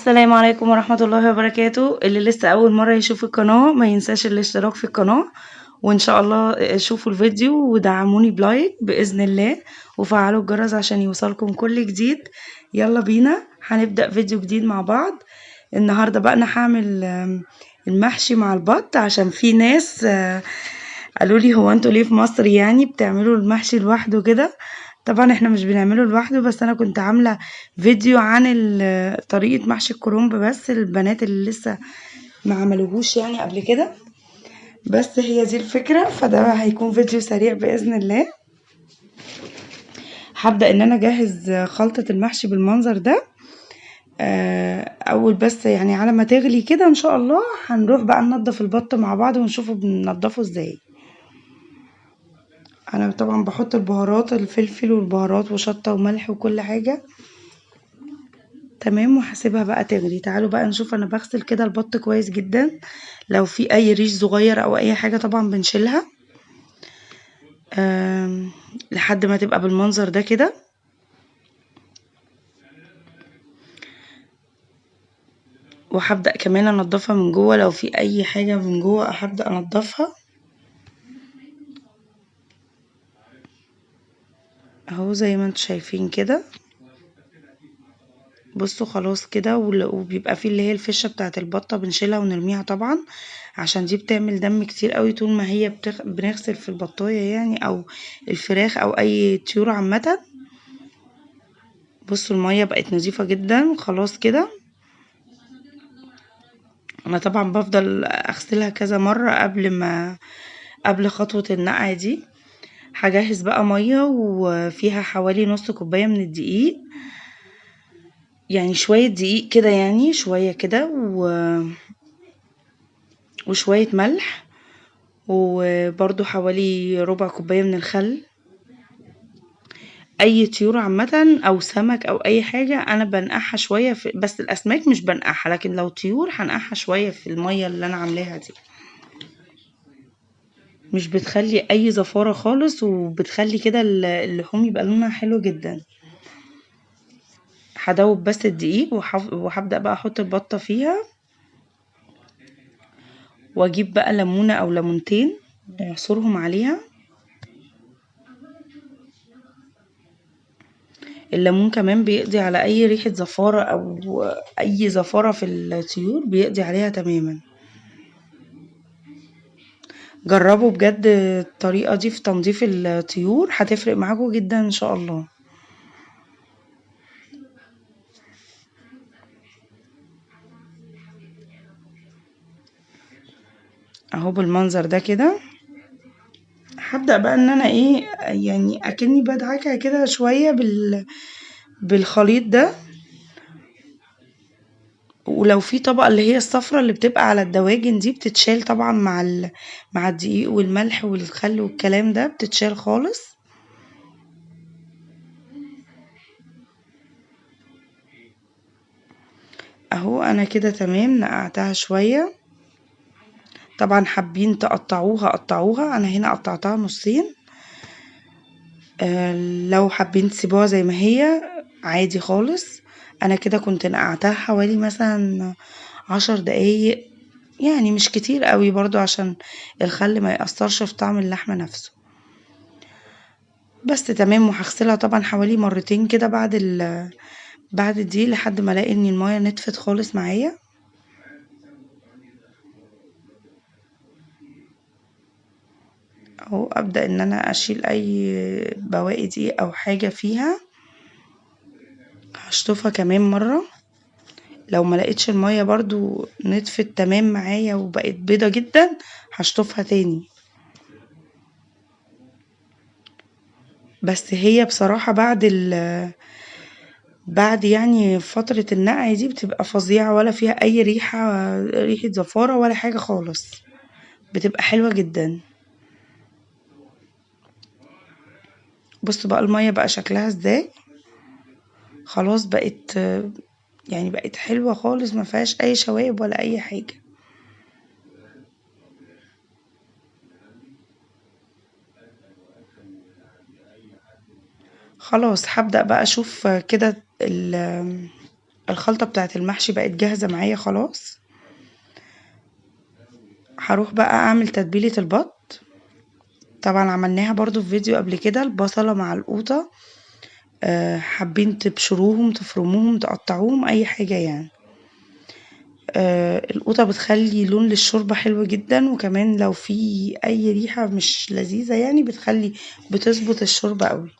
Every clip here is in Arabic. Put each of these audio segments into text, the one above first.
السلام عليكم ورحمة الله وبركاته. اللي لسه أول مرة يشوف القناة ما ينساش الاشتراك في القناة، وإن شاء الله شوفوا الفيديو ودعموني بلايك بإذن الله، وفعلوا الجرس عشان يوصلكم كل جديد. يلا بينا هنبدأ فيديو جديد مع بعض. النهاردة بقى أنا هعمل المحشي مع البط، عشان في ناس قالوا لي هو انتوا ليه في مصر يعني بتعملوا المحشي لوحده كده؟ طبعا احنا مش بنعمله لوحده، بس انا كنت عاملة فيديو عن طريقة محشي الكرنب، بس البنات اللي لسه ما عملوهوش يعني قبل كده. بس هي دي الفكرة، فده هيكون فيديو سريع بإذن الله. هبدأ ان انا اجهز خلطة المحشي بالمنظر ده. اول بس يعني على ما تغلي كده ان شاء الله هنروح بقى ننضف البط مع بعض ونشوفه بننضفه ازاي. انا طبعا بحط البهارات، الفلفل والبهارات وشطة وملح وكل حاجة تمام، وهسيبها بقى تغلي. تعالوا بقى نشوف. انا بغسل كده البط كويس جدا، لو في اي ريش صغير او اي حاجة طبعا بنشيلها لحد ما تبقى بالمنظر ده كده. وهبدأ كمان انضفها من جوه، لو في اي حاجة من جوه هبدأ انضفها اهو زي ما انتم شايفين كده. بصوا خلاص كده، وبيبقى فيه اللي هي الفشة بتاعت البطة بنشيلها ونرميها طبعا، عشان دي بتعمل دم كتير قوي طول ما هي بنغسل في البطاية يعني، او الفراخ او اي طيور عامة. بصوا المية بقت نظيفة جدا خلاص كده. انا طبعا بفضل اغسلها كذا مرة قبل خطوة النقع دي. هجهز بقى مية وفيها حوالي نص كوباية من الدقيق، يعني شوية دقيق كده، يعني شوية كده وشوية ملح، وبرضو حوالي ربع كوباية من الخل. اي طيور عامة او سمك او اي حاجة انا بنقعها شوية بس الاسماك مش بنقعها، لكن لو طيور هنقعها شوية في المية اللي انا عاملاها دي. مش بتخلي اي زفارة خالص، وبتخلي كده اللحوم يبقى لونها حلو جدا. هدوب بس الدقيق وهبدأ بقى احط البطة فيها، واجيب بقى ليمونة او ليمونتين نعصرهم عليها. الليمون كمان بيقضي على اي ريحة زفارة او اي زفارة في الطيور، بيقضي عليها تماما. جربوا بجد الطريقة دي في تنظيف الطيور، هتفرق معاكم جدا ان شاء الله. اهو بالمنظر ده كده. هبدأ بقى ان انا ايه، يعني اكني بدعكها كده شوية بالخليط ده. ولو في طبقة اللي هي الصفرة اللي بتبقى على الدواجن دي بتتشال طبعا مع الدقيق والملح والخل والكلام ده، بتتشال خالص. اهو انا كده تمام نقعتها شوية. طبعا حابين تقطعوها قطعوها، انا هنا قطعتها نصين. لو حابين تسيبوها زي ما هي عادي خالص. انا كده كنت نقعتها حوالي مثلا 10 دقايق، يعني مش كتير قوي برضو عشان الخل ما يأثرش في طعم اللحمة نفسه. بس تمام. وهغسلها طبعا حوالي مرتين كده بعد دي، لحد ما الاقي ان المايه نتفت خالص معايا. اهو ابدا ان انا اشيل اي بواقي دي او حاجه فيها. هشطفها كمان مره. لو ما لقيتش المية برضو نطفت تمام معايا وبقت بيضة جدا، هشطفها تاني. بس هي بصراحة بعد يعني فترة النقع دي بتبقى فظيعة، ولا فيها اي ريحة زفارة ولا حاجة خالص، بتبقى حلوة جدا. بصوا بقى المية بقى شكلها ازاي. خلاص بقت، يعني بقت حلوة خالص، ما فيهاش اي شوائب ولا اي حاجة. خلاص هبدأ بقى اشوف كده. الخلطة بتاعت المحشي بقت جاهزة معايا خلاص. هروح بقى اعمل تتبيلة البط. طبعا عملناها برضو في فيديو قبل كده، البصلة مع القوطة. حابين تبشروهم تفرموهم تقطعوهم اي حاجة يعني. القوطة بتخلي لون للشوربة حلو جدا، وكمان لو في اي ريحة مش لذيذة يعني بتظبط الشوربة قوي.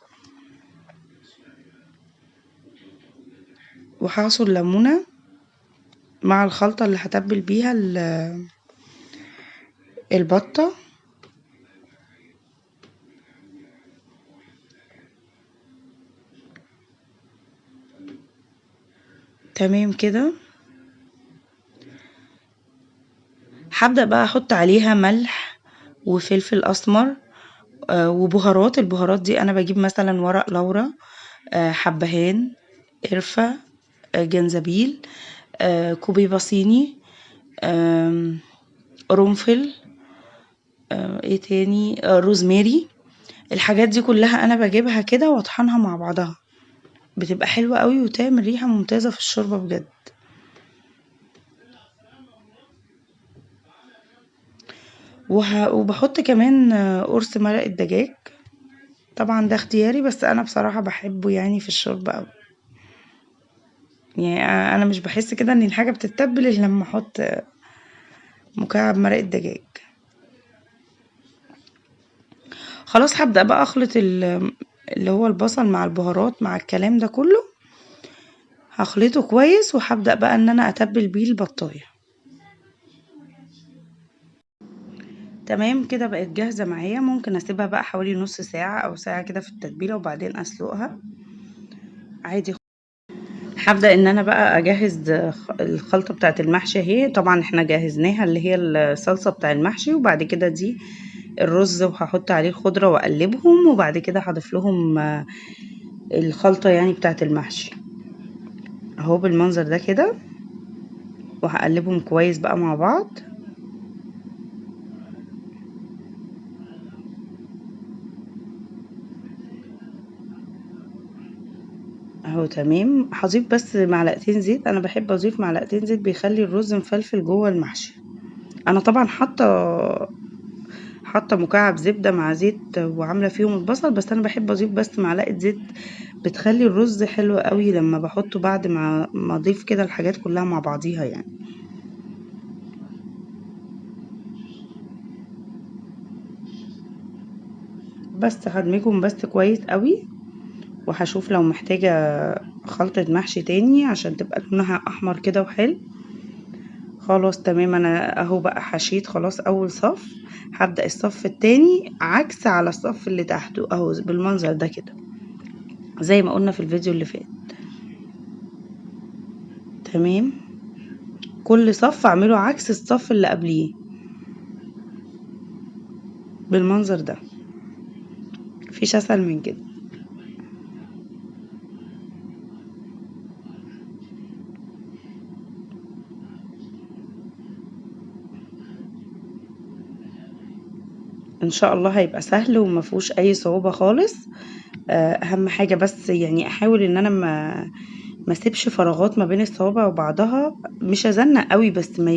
وهعصر ليمونة مع الخلطة اللي هتبل بيها البطة. تمام كده. هبدأ بقى احط عليها ملح وفلفل اسمر وبهارات. البهارات دي انا بجيب مثلا ورق لورا، حبهان، قرفة، جنزبيل، كوبيبة صيني، قرنفل، ايه تاني، روزماري. الحاجات دي كلها انا بجيبها كده واطحنها مع بعضها، بتبقى حلوة قوي وتعمل ريحة ممتازة في الشوربة بجد. وبحط كمان قرص مرق الدجاج. طبعا ده اختياري، بس انا بصراحة بحبه يعني في الشوربة قوي. يعني انا مش بحس كده ان الحاجة بتتبل الا لما احط مكعب مرق الدجاج. خلاص هبدأ بقى اخلط اللي هو البصل مع البهارات مع الكلام ده كله. هخلطه كويس وهبدأ بقى ان انا اتبل بيه البطاية. تمام كده بقت جاهزة معايا. ممكن اسيبها بقى حوالي نص ساعة او ساعة كده في التتبيلة وبعدين اسلقها عادي. هبدأ ان انا بقى اجهز الخلطة بتاعت المحشي اهي. طبعا احنا جهزناها اللي هي الصلصة بتاع المحشي، وبعد كده دي الرز وهحط عليه الخضرة واقلبهم، وبعد كده هضيف لهم الخلطة يعني بتاعت المحشي اهو بالمنظر ده كده، وهقلبهم كويس بقى مع بعض. اهو تمام. هضيف بس معلقتين زيت، انا بحب اضيف معلقتين زيت بيخلي الرز مفلفل جوه المحشي. انا طبعا حاطه مكعب زبده مع زيت وعامله فيهم البصل، بس انا بحب اضيف بس معلقه زيت بتخلي الرز حلو قوي لما بحطه بعد ما اضيف كده الحاجات كلها مع بعضيها يعني. بس هدمجهم بس كويس قوي، وهشوف لو محتاجه خلطه محشي تاني عشان تبقى لونها احمر كده وحلو. خلاص تمام. انا اهو بقى حشيت خلاص اول صف. هبدأ الصف التاني عكس على الصف اللي تحته اهو بالمنظر ده كده زي ما قلنا في الفيديو اللي فات. تمام. كل صف اعمله عكس الصف اللي قبليه بالمنظر ده، مفيش اسهل من كده. ان شاء الله هيبقى سهل ومفيهوش اي صعوبة خالص. اهم حاجة بس يعني احاول ان انا ما اسيبش فراغات ما بين الصوابع وبعضها، مش ازنق قوي بس ما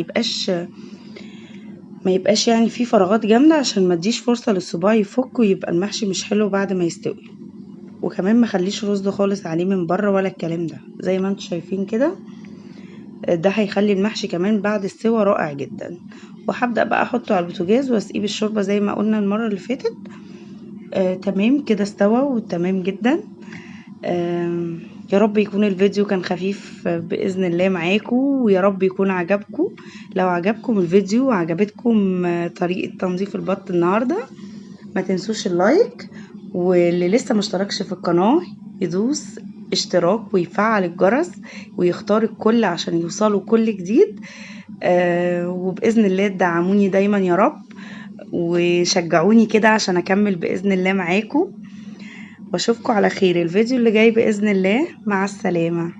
يبقاش يعني في فراغات جامدة عشان ما اديش فرصة للصباع يفك ويبقى المحشي مش حلو بعد ما يستوي. وكمان ما خليش رز خالص عليه من بره ولا الكلام ده زي ما انتم شايفين كده. ده هيخلي المحشي كمان بعد السوا رائع جدا. وهبدأ بقى احطه على البوتاجاز واسقيه بالشوربة زي ما قلنا المرة اللي فاتت. تمام كده استوى وتمام جدا. يا رب يكون الفيديو كان خفيف بإذن الله معاكم، ويا رب يكون عجبكم. لو عجبكم الفيديو وعجبتكم طريقة تنظيف البط النهاردة، ما تنسوش اللايك، واللي لسه مشتركش في القناة يدوس اشتراك ويفعل الجرس ويختار الكل عشان يوصلوا كل جديد. وبإذن الله تدعموني دايما يا رب، وشجعوني كده عشان اكمل بإذن الله معاكم. واشوفكم على خير الفيديو اللي جاي بإذن الله. مع السلامة.